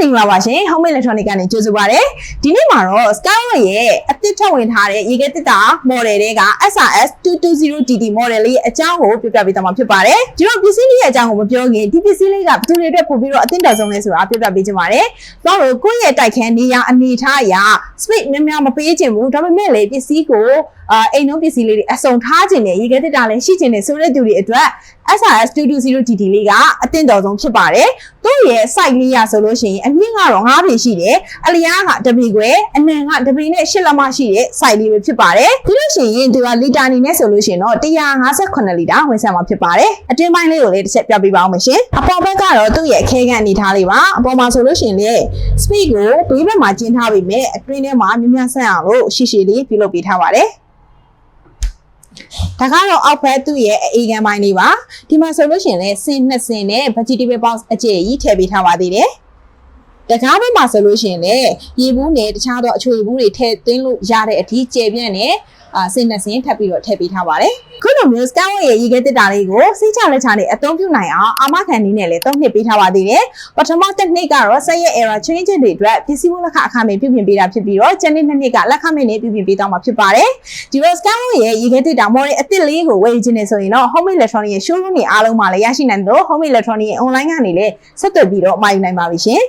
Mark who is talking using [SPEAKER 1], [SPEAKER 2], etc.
[SPEAKER 1] မင်္ဂလာပါရှင် Home Electronic ကနေကြိုဆိုပါရစေဒီနေ့မှာတော့ Skyway ရဲ့အသစ်ထုတ်ဝင်ထားတဲ့ရေခဲတစ်တာ model တွေက SRS 220DD model လေးအကြောင်းကိုပြပြပေးသွားမှာဖြစ်ပါတယ်ဒီတော့ပစ္စည်းလေးရဲ့အကြောင်းကိုမပြောခင်ဒီပစ္စည်းလေးကဘယ်သူတွေအတွက်ပို့ပြီးတော့အသင့်တော်ဆုံးလဲဆိုတာပြပြပေးချင်ပါတယ်တော့ကိုယ့်ရဲ့တိုက်ခန်းနေရာအနေထားအရာ space များများမပေးချင်ဘူးဒါပေမဲ့လေပစ္စည်းကိုအိမ်နှုန်းပစ္စည်းလေးတွေအစုံထားခြင်းနဲ့ရေခဲတစ်တာလည်းရှိခြင်းနဲ့ဆိုတဲ့သူတွေအတွက် SRS 220DD လေးကအသင့်တော်ဆုံးဖြစ်ပါတယ်သူ့ရဲ့ site လေးရဆိုလို့ရှိရင်အမြင့်ကတော့9ပေရှိတယ်အလျားကတပေခွဲအနံကတပေနဲ့8လက်မရှိတဲ့ site လေးပဲဖြစ်ပါတယ်ဒီလို့ရှိရင်သူကလီတာအနေနဲ့ဆိုလို့ရှိရင်တော့158လီတာဝင်ဆံမှာဖြစ်ပါတယ်အတွင်းပိုင်းလေးကိုလည်းတစ်ချက်ပြပေးပါအောင်မရှင်အပေါ်ဘက်ကတော့သူ့ရဲ့အခဲခံအနေထားလေးပါအပေါ်မှာဆိုလို့ရှိရင်လေ speed ကိုဘေးဘက်မှာကျင်းထားပြီးမြဲအတွင်းထဲမှာမြများဆန့်အောင်လို့ရှည်လေးပြုလုပ်ပေးထားပါတယ်ဒါကတော့အောက်ဘက်သူ့ရဲ့အေကန်ပိုင်းလေးပါဒီမှာဆိုလို့ရှိရင်လည်းစင်2စင်နဲ့ vegetable box အကျယ်ကြီးထည့်ပေးထားပါသေးတယ်တကားဘက်မှာဆိုလို့ရှိရင်လည်းရေဘူးနဲ့တခြားသောအချွေဘူးတွေထည့်သွင်းလို့ရတဲ့အထိကျယ်ပြန့်နဲ့စင်2စင်ထပ်ပြီးတော့ထည့်ပေးထားပါတယ်ခုလိုမျိုး Skyway ရဲ့ရေခဲတစ်တာလေးကိုစိတ်ချလက်ချနဲ့အသုံးပြုနိုင်အောင်အာမခံနည်းနဲ့လည်း3နှစ်ပေးထားပါသေးတယ်ပထမတစ်နှစ်ကတော့ဆက်ရဲ့ error change တွေအတွက်ပစ္စည်းမှုလက်ခအခမဲ့ပြုပြင်ပေးတာဖြစ်ပြီးတော့ကျန်တဲ့2နှစ်ကလက်ခမဲ့နဲ့ပြုပြင်ပေးသွားမှာဖြစ်ပါတယ်ဒီတော့ Skyway ရဲ့ရေခဲတစ်တာ model အသစ်လေးကိုဝယ်ချင်နေဆိုရင်တော့ Home Electronic ရဲ့ showroom တွေအားလုံးမှာလည်းရရှိနိုင်တယ်လို့ Home Electronic ရဲ့ online ကနေလည်းဆက်သွယ်ပြီးတော့မှာယူနိုင်ပါပြီရှင်